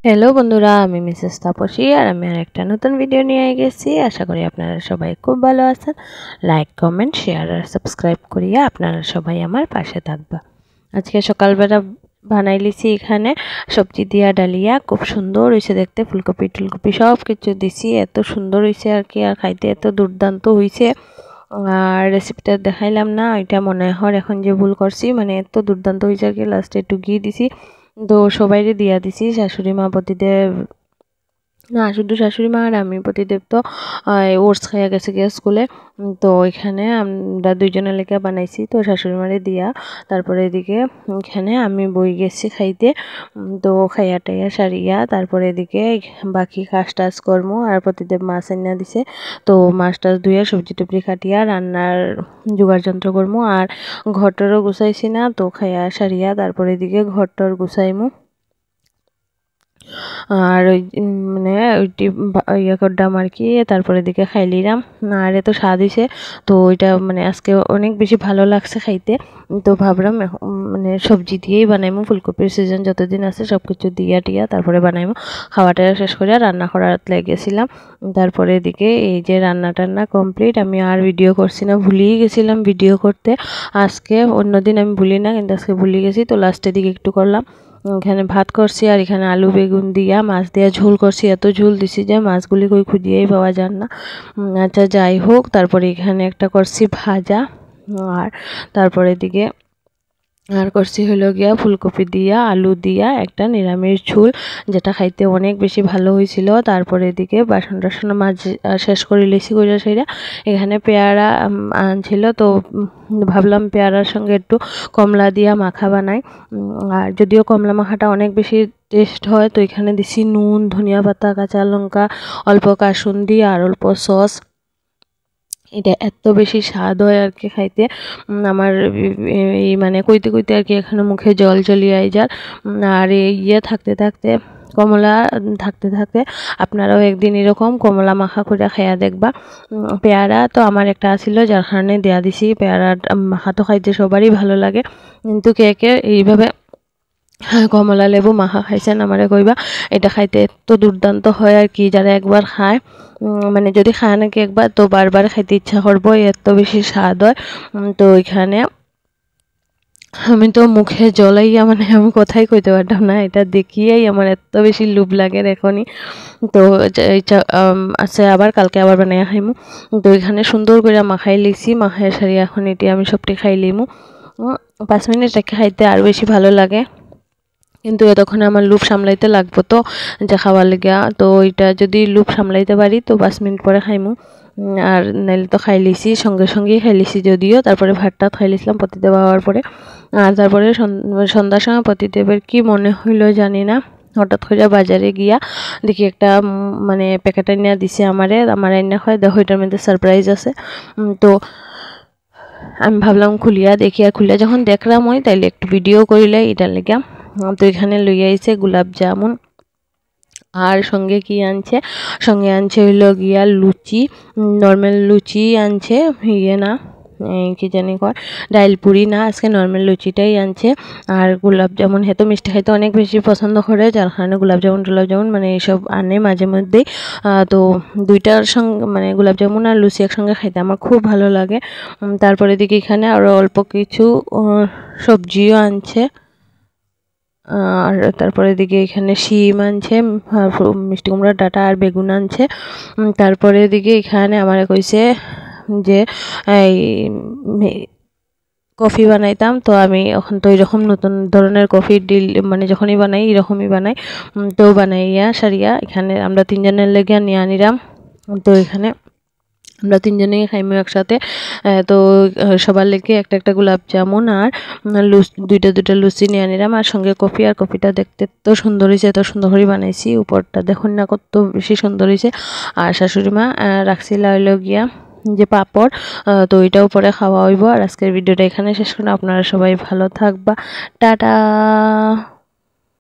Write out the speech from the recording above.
Hello বন্ধুরা, আমি Mrs Tapasi আর আমি আরেকটা নতুন ভিডিও নিয়ে গেছি। আশা করি আপনারা সবাই খুব ভালো আছেন। লাইক, কমেন্ট, শেয়ার আর সাবস্ক্রাইব করিয়া আপনারা সবাই আমার পাশে থাকবা। আজকে সকালবেলা বানাই লিছি এখানে সবজি দিয়া ডালিয়া, খুব সুন্দর হয়েছে দেখতে। ফুলকপি টুলকপি সব কিছু দিছি, এত সুন্দর হয়েছে আর কি, আর খাইতে এত দুর্দান্ত হয়েছে। আর রেসিপিটা দেখাইলাম না, এটা মনে হয় এখন যে ভুল করছি, মানে এত দুর্দান্ত হয়েছে আর কি। লাস্টে একটু ঘি দিছি, তো সবাইরে দিয়া দিছি। শাশুড়ি মা পতিদেব না, শুধু শাশুড়ি মা আর আমি। পতিদেব তো ওটস খাইয়া গেছে গিয়া স্কুলে, তো এখানে আমরা দুইজনের লেগে বানাইছি, তো শাশুড়ি মারে দিয়া। তারপরে এদিকে এখানে আমি বই গেছি খাইতে, তো খাইয়া টাইয়া সারিয়া তারপরে এদিকে বাকি কাজ টাজ করমু। আর পতিদেব মাছ এনে দিছে, তো মাছ টাছ ধুইয়া সবজি টবজি কাটিয়া রান্নার জোগাড় যন্ত্র করমু। আর ঘরটারও গুছাইছি না, তো খাইয়া সারিয়া তারপরে এদিকে ঘরটার গুছাইমু। আর ওই মানে ওইটি ইয়ে করলাম আর কি। তারপরে দিকে খাইলিরাম, আর এত স্বাদ হয়েছে, তো ওইটা মানে আজকে অনেক বেশি ভালো লাগছে খাইতে। তো ভাবলাম মানে সবজি দিয়েই বানাইমু, ফুলকপির সিজন যতদিন আছে সব কিছু দিয়া টিয়া তারপরে বানাইমু। খাওয়াটা শেষ করে রান্না করার লেগেছিলাম। তারপরে এদিকে এই যে রান্না টান্না কমপ্লিট। আমি আর ভিডিও করছি না, ভুলিয়ে গেছিলাম ভিডিও করতে আজকে। অন্যদিন আমি ভুলি না, কিন্তু আজকে ভুলে গেছি, তো লাস্টের দিকে একটু করলাম। এখানে ভাত করছি, আর এখানে আলু বেগুন দিয়া মাছ দিয়া ঝোল করছি। এত ঝোল দিছি যে মাছগুলি কই খুঁজিয়েই পাওয়া যান না। আচ্ছা যাই হোক, তারপরে এখানে একটা করছি ভাজা। আর তারপরে দিকে আর করছি হলো গিয়া ফুলকপি দিয়া আলু দিয়া একটা নিরামিষ ঝোল, যেটা খাইতে অনেক বেশি ভালো হয়েছিল। তারপরে এদিকে বাসন টাসন মাছ শেষ করে লিছি করে সেটা। এখানে পেয়ারা আনছিল, তো ভাবলাম পেয়ারার সঙ্গে একটু কমলা দিয়া মাখা বানাই। আর যদিও কমলা মাখাটা অনেক বেশি টেস্ট হয়, তো এখানে দিছি নুন, ধনিয়া পাতা, কাঁচা লঙ্কা, অল্প কাসুন্দি আর অল্প সস। এটা এত বেশি স্বাদ হয় আর কি খাইতে। আমার এই মানে কইতে কইতে আর কি এখানে মুখে জল চলিয়ে যার। আর এই থাকতে থাকতে কমলা থাকতে থাকতে আপনারাও একদিন এরকম কমলা মাখা করে খাইয়া দেখবা। পেয়ারা তো আমার একটা আছিল, যার কারণে দেয়া দিছি। পেয়ারা মাখা তো খাইতে সবারই ভালো লাগে, কিন্তু কে কে এইভাবে কমলা লেবু মাখা খাইছেন আমারে কইবা। এটা খাইতে এত দুর্দান্ত হয় আর কি, যারা একবার খায় মানে যদি খায় নাকি একবার, তো বারবার খাইতে ইচ্ছা করবো, এত বেশি স্বাদ হয়। তো এখানে আমি তো মুখে জলাইয়া মানে আমি কথাই কইতে পারতাম না, এটা দেখিয়েই আমার এত বেশি লোভ লাগে এখনই। তো আছে, আবার কালকে আবার বানাইয়া খাইমু। তো এখানে সুন্দর করে মাখাই লিছি, মাখাই সারি এখন এটি আমি সবটি খাই লিমু। 5 মিনিট রেখে খাইতে আর বেশি ভালো লাগে, কিন্তু এতক্ষণে আমার লুপ সামলাইতে লাগবো তো যে খাওয়ার লেগা। তো ওইটা যদি লুপ সামলাইতে পারি তো 5 মিনিট পরে খাইমু। আর নাইলে তো খাই লিছি, সঙ্গে সঙ্গেই খাই লিছি যদিও। তারপরে ভাতটা খাই লিছিলাম পতিদেব হওয়ার পরে। আর তারপরে সন্ধ্যার সময় পতিদেবের কি মনে হইলো জানি না, হঠাৎ করে বাজারে গিয়া দেখি একটা মানে প্যাকেট আইনা দিছে আমার আইনা হয়, দেখো এটার মধ্যে সারপ্রাইজ আছে। তো আমি ভাবলাম খুলিয়া দেখি, আর খুলিয়া যখন দেখলাম ওই তাইলে একটু ভিডিও করিলে এটার লেগা। তো এখানে লইয়া আইছে গোলাপ জামুন, আর সঙ্গে কি আনছে, সঙ্গে আনছে হইল গিয়া লুচি, নর্মাল লুচি আনছে, ইয়ে না কি জানি কয় ডাইল পুরি না, আজকে নর্মাল লুচিটাই আনছে। আর গোলাপ জামুন, হেতো মিষ্টি খাইতে অনেক বেশি পছন্দ করে, যার কারণে গোলাপ জামুন মানে এইসব আনে মাঝে মধ্যেই। তো দুইটার সঙ্গে মানে গোলাপ জামুন আর লুচি একসঙ্গে খাইতে আমার খুব ভালো লাগে। তারপরে দিকে এখানে আরও অল্প কিছু সবজিও আনছে। আর তারপরে দিকে এখানে শিম আনছে, মিষ্টি কুমড়ার ডাঁটা আর বেগুন আনছে। তারপরে দিকে এখানে আমার কইছে যে এই কফি বানাইতাম, তো আমি এখন তো এরকম নতুন ধরনের কফি ডিল মানে যখনই বানাই এরকমই বানাই। তো বানাইয়া সারিয়া এখানে আমরা 3 জনের লেগে নিয়ে আনিলাম। তো এখানে আমরা 3 জনেই খাইমু একসাথে। তো সবার লেগে একটা একটা গোলাপ জামুন আর দুইটা লুচি নিয়ে আনিলাম, আর সঙ্গে কফি। আর কফিটা দেখতে এত সুন্দর হয়েছে, এত সুন্দর করে বানাইছি, উপরটা দেখুন না কত বেশি সুন্দর হয়েছে। আর শাশুড়ি মা রাখছিল হইল গিয়া যে পাপড়, তো ওইটাও পরে খাওয়া হইব। আর আজকের ভিডিওটা এখানে শেষ করলাম। আপনারা সবাই ভালো থাকবা, টাটা।